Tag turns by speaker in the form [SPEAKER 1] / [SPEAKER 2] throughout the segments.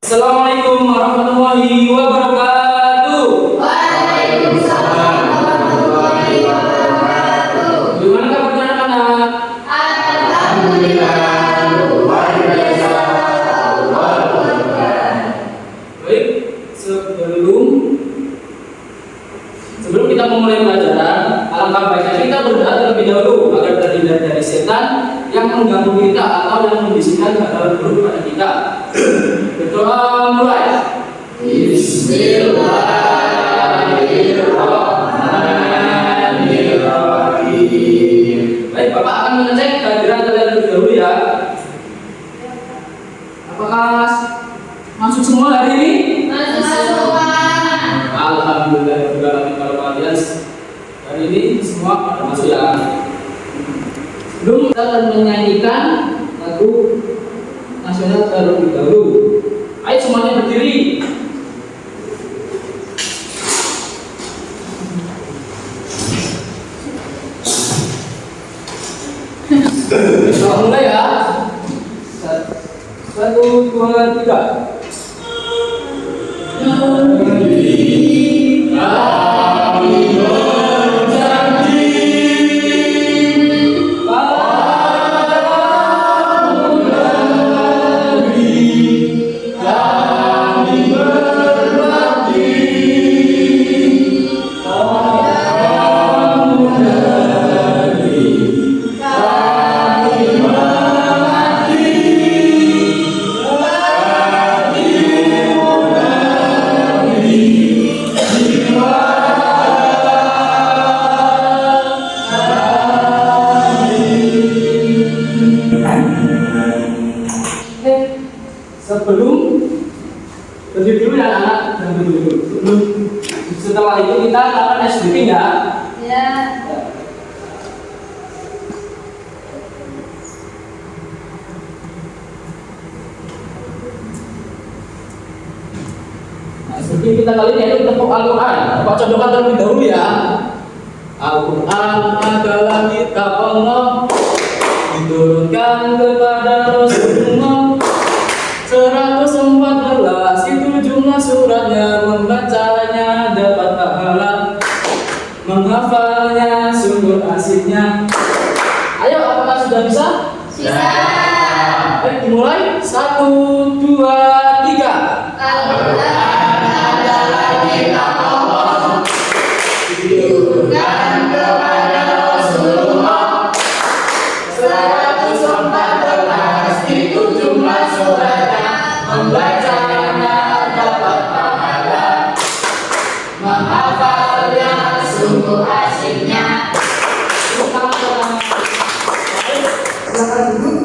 [SPEAKER 1] Assalamualaikum warahmatullahi wabarakatuh.
[SPEAKER 2] Waalaikumsalam warahmatullahi wabarakatuh.
[SPEAKER 1] Gimana kabarnya anak-anak?
[SPEAKER 2] Alhamdulillah, luar biasa.
[SPEAKER 1] Baik, sebelum kita memulai pelajaran, alangkah baiknya kita berdoa terlebih dahulu agar terhindar dari setan yang mengganggu kita atau yang membisikkan hal-hal buruk pada kita. Berdoa mulai.
[SPEAKER 2] Bismillahirrahmanirrahim.
[SPEAKER 1] Baik, Bapak akan mengecek kehadiran kalian terlebih dahulu ya. Apakah masuk semua hari ini? Alhamdulillah, kalau kalian hari ini semua pada masuk ya. Sebelum kita akan menyanyikan lagu nasional terlebih dahulu. Ayo semuanya berdiri. Kita mulai ya. 1, 2, 3. Sebelum berdiri dulu ya anak, dan berdiri dulu. Setelah itu kita akan SBT ya.
[SPEAKER 2] Ya.
[SPEAKER 1] Nah, SBT kita kali ini yaitu tepuk Al-Quran. Bapak contohkan terlebih dahulu ya. Al-Quran adalah kitab Allah, diturunkan kepada Rasulullah. 114 itu jumlah suratnya, membacanya dapat pahala, menghafalnya sungguh asiknya. Ayo, apakah sudah bisa?
[SPEAKER 2] Bisa.
[SPEAKER 1] Baik, dimulai. 1, 2, 3.
[SPEAKER 2] Al-Quran adalah kitab Allah, diturunkan kepada Rasulullah. 114 itu jumlah suratnya, membacanya dapat pahala, menghafalnya sungguh asiknya.
[SPEAKER 1] Silakan duduk.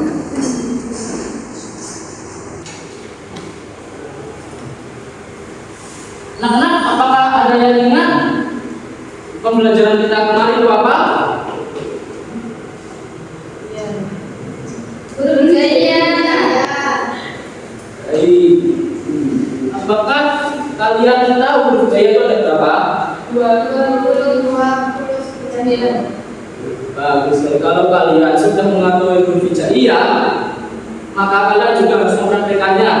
[SPEAKER 1] Anak-anak, apakah ada yang ingat pembelajaran kita kemarin itu apa?
[SPEAKER 2] Budaya.
[SPEAKER 1] Baik. Apakah kalian tahu huruf budaya itu ada berapa?
[SPEAKER 2] 29.
[SPEAKER 1] Bagus sekali. Kalau kalian sudah mengetahui huruf hijaiyah, maka kalian juga harus mempraktekannya.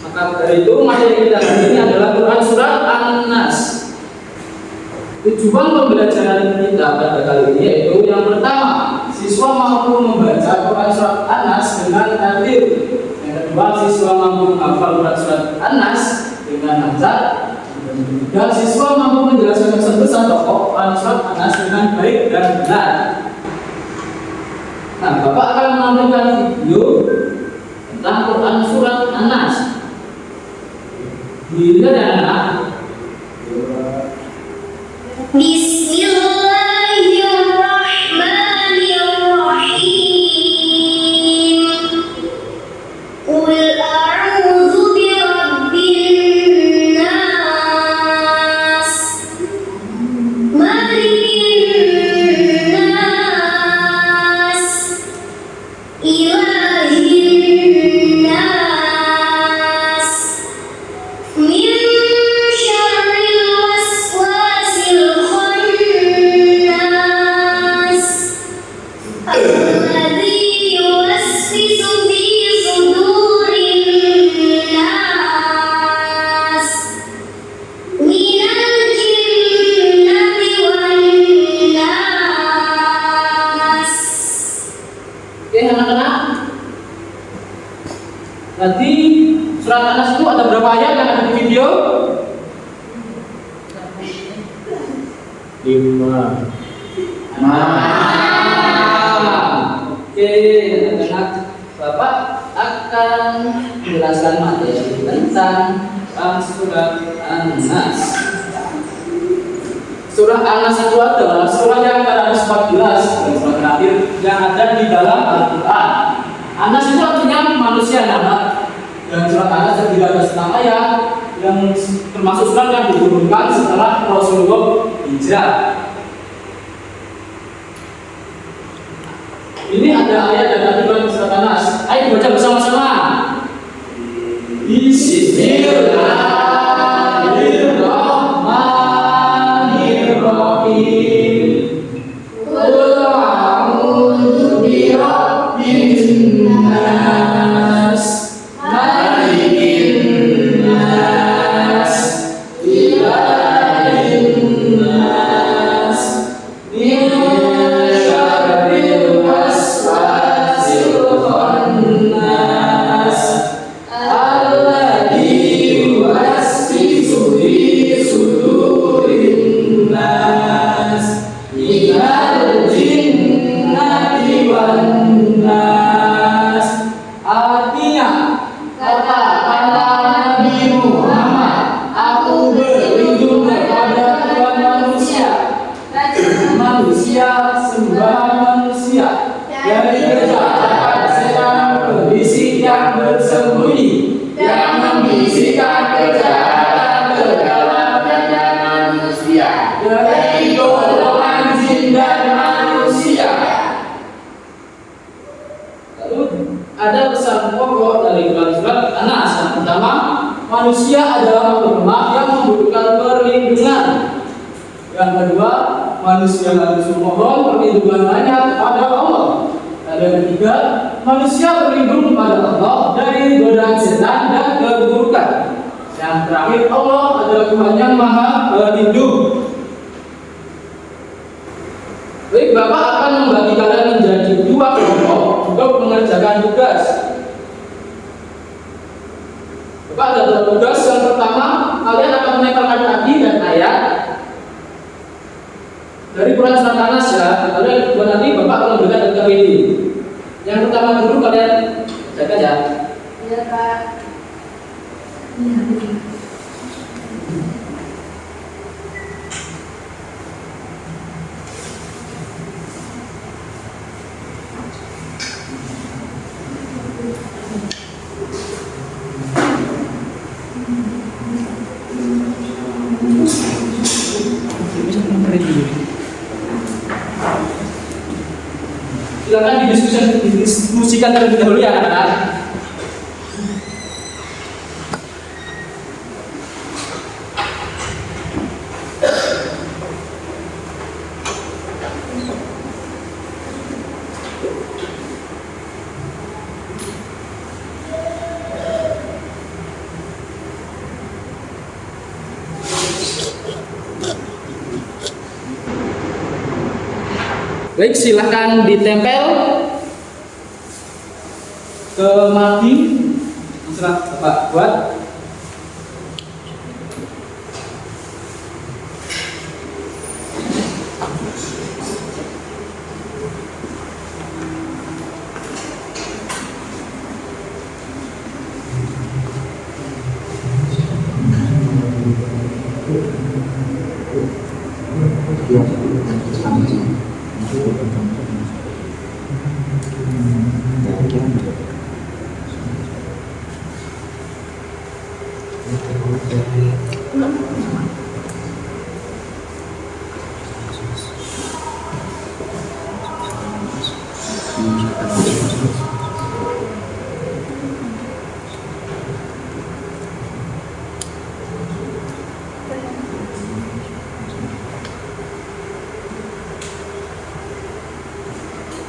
[SPEAKER 1] Maka dari itu materi kita hari ini adalah Quran surat An-Nas. Tujuan pembelajaran kita pada kali ini yaitu yang pertama, siswa mampu membaca Quran surat An-Nas dengan tartil. Yang kedua, siswa mampu menghafal Quran surat An-Nas dengan hafal. Dan siswa mampu menjelaskan pesan-pesan pokok Quran surat An-Nas dengan baik dan benar. Nah, Bapak akan menampilkan video tentang Quran surat An-Nas. Dilihat ya anak.
[SPEAKER 3] Bismillahirrahmanirrahim. Qul a'udzu birabbin nas, malikin nas, ilahin nas, min syarril waswasil khannas.
[SPEAKER 1] Tadi surat Anas itu ada berapa ayat yang ada di video?
[SPEAKER 4] 5.
[SPEAKER 1] Oke, anak-anak, Bapak akan menjelaskan materi tentang surat An-Nas. Surah An-Nas itu adalah surah yang ke-14, surah terakhir yang ada di dalam Al-Quran. An-Nas itu artinya manusia, anak. Dan surat An-Nas terdiri atas 6 ayat yang termasuk surat yang diturunkan setelah Rasulullah hijrah. Ini ada ayat yang tadi dalam surat An-Nas. Ayo baca bersama-sama. Bismillahirrahmanirrahim. Qul a'udzu birabbin nas, malikin nas, ilahin nas, min syarril waswasil khannas, alladzi yuwaswisu fi sudurin nas, minal jinnati wan nas. Artinya, katakanlah Nabi Muhammad, aku berlindung kepada Tuhan manusia, sembahan manusia, dari kejahatan setan berbisik yang bersembunyi, yang membisikkan kejahatan ke dalam dada manusia, dari golongan jin dan manusia. Lalu ada pesan pokok dari surat An-Nas. Yang pertama, manusia adalah makhluk lemah yang membutuhkan perlindungan. Yang kedua, manusia harus memohon perlindungan hanya kepada Allah. Dan yang ketiga, manusia berlindung kepada Allah dari godaan setan dan keburukan. Yang terakhir, Allah adalah Tuhan yang Maha Pelindung. Baik, Bapak akan membagi kalian menjadi 2 kelompok untuk mengerjakan tugas. Bapak ada 2 tugas. Yang pertama, kalian akan menempelkan kaki dan ayat dari Quran surat An-Nas ya. Lalu yang kedua nanti Bapak akan memberikan data ini. Yang pertama dulu kalian jaga ya.
[SPEAKER 2] Iya, Pak.
[SPEAKER 1] Silakan didiskusikan terlebih dahulu ya anak-anak. Baik, silahkan ditempel ke mati. Terserah Bapak buat.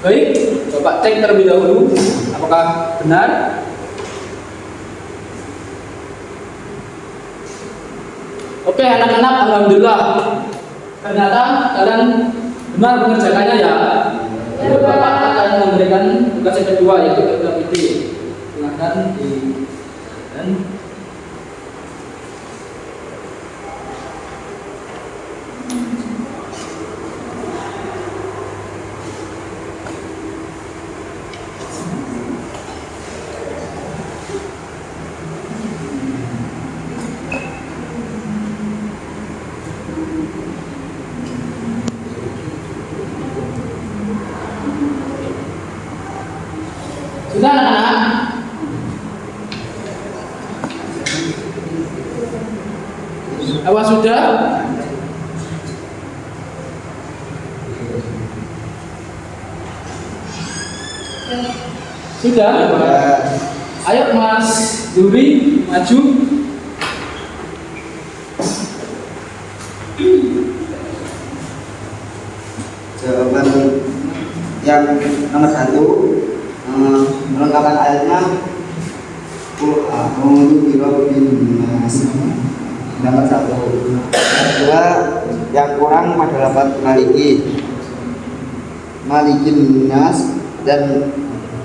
[SPEAKER 1] Baik, Bapak cek terlebih dahulu apakah benar. Oke anak-anak, alhamdulillah ternyata kalian benar mengerjakannya ya. Lalu Bapak akan memberikan tugas yang kedua, yaitu activity. Silahkan di Sudah anak-anak? Awas sudah? Sudah? Ayo Mas Duri maju.
[SPEAKER 4] Jawaban yang nomor 1, melengkapkan ayatnya a'udzu birabbin nas. Nomor 1. Kedua, yang kurang pada lafaz malikin nas. Dan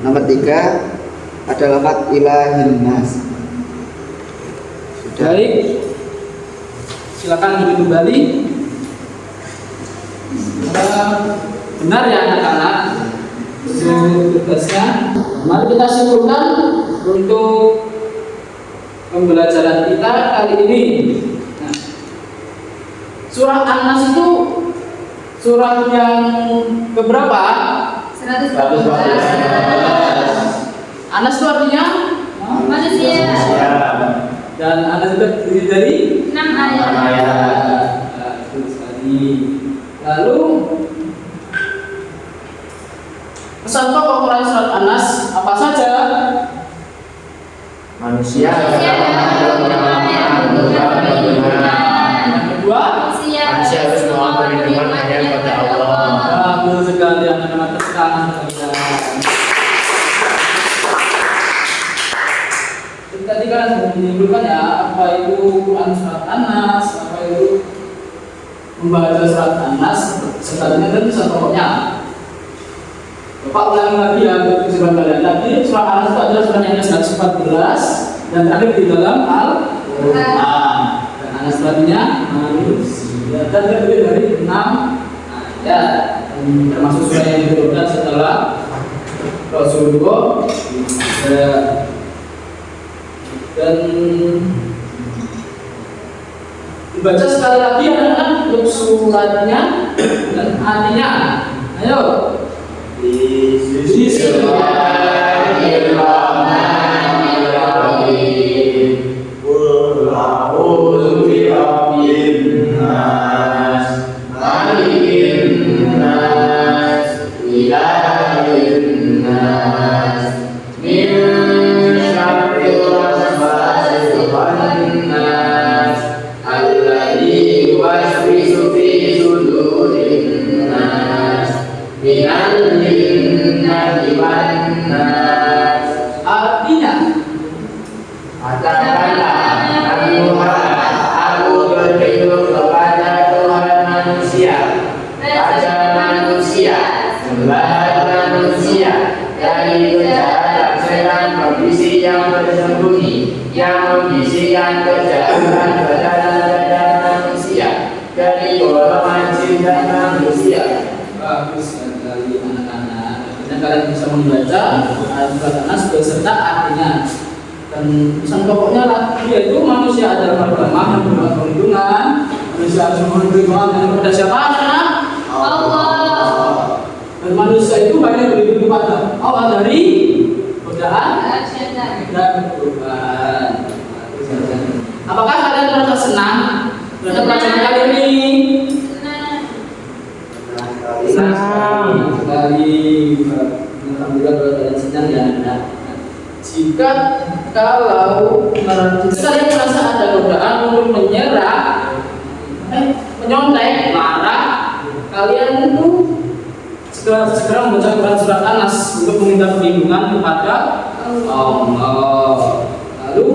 [SPEAKER 4] nomor 3 ada lafaz ilahin nas.
[SPEAKER 1] Baik, silakan duduk kembali. Benar ya anak-anak untuk tugasnya. Mari kita simpulkan untuk pembelajaran kita kali ini. Nah, surah An-Nas itu surah yang keberapa?
[SPEAKER 2] 114.
[SPEAKER 1] Anas itu artinya
[SPEAKER 2] Manusia.
[SPEAKER 1] dan Anas itu terdiri dari
[SPEAKER 2] 6 ayat.
[SPEAKER 1] Betul sekali. Lalu pesan pokok Quran surat An-Nas apa saja?
[SPEAKER 5] Manusia
[SPEAKER 1] Yang kedua,
[SPEAKER 2] Manusia
[SPEAKER 5] harus mohon perlindungan hanya kepada Allah.
[SPEAKER 1] bagus sekali anak-anak, tepuk tangan kalian. Tadi kan sudah menyimpulkan ya apa itu Quran surat An-Nas, apa itu membaca surat An-Nas, sebenarnya dan pesan pokoknya. Bapak ulangi lagi ya untuk kesimpulan kalian. Tadi surah An-Nas itu adalah surah yang ke-114 dan terakhir di dalam Al-Quran. Dan An-Nas artinya manusia dan terdiri dari 6 ayat. Termasuk surah yang diturunkan setelah Rasulullah dan dibaca sekali lagi anak-anak untuk suratnya dan artinya. Ayo.
[SPEAKER 5] Bismillahirrahmanirrahim. Qul a'udzu birabbin nas, malikin nas, ilahin nas, min syarril waswasil nas, alladzi yuwaswisu fi sudurin nas, minal jinnati wan nas.
[SPEAKER 1] Artinya
[SPEAKER 5] Katakanlah, Tuhan, aku berlindung kepada Tuhan manusia, Raja manusia, Sembahan manusia, dari kejahatan setan pembisik yang bersembunyi, yang membisikkan kejahatan badan manusia, dari golongan jin dan manusia.
[SPEAKER 1] bagus sekali anak-anak. Dan kalian bisa membaca surat An-Nas beserta artinya. Dan pesan pokoknya yaitu manusia adalah pertama yang berhak perlindungan. Manusia harus mohon perlindungan kepada siapa? Anak?
[SPEAKER 2] Allah.
[SPEAKER 1] Dan manusia itu hanya berlindung kepada Allah dari godaan dan Tuhan. Apakah kalian merasa senang terhadap pelajaran kali ini? Senang sekali. Alhamdulillah kalau kalian senang ya. Jika kalau kalian merasa ada godaan untuk menyerah, menyontek, marah, kalian itu segera membaca Quran surat An-Nas untuk meminta perlindungan kepada Allah. Lalu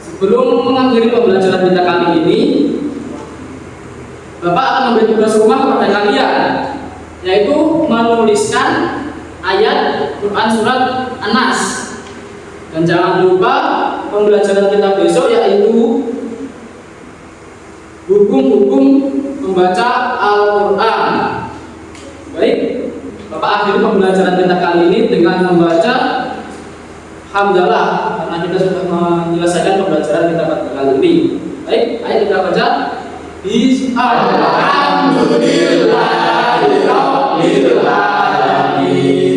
[SPEAKER 1] sebelum mengakhiri pembelajaran kita kali ini, Bapak akan memberi tugas rumah kepada kalian, yaitu menuliskan ayat Quran surat An-Nas. Dan jangan lupa pembelajaran kita besok yaitu hukum-hukum membaca Al-Quran. Baik, Bapak akhiri pembelajaran kita kali ini dengan membaca hamdalah karena kita sudah menyelesaikan pembelajaran kita pada kali ini. Baik, ayo kita baca. Alhamdulillahirabbil alamin.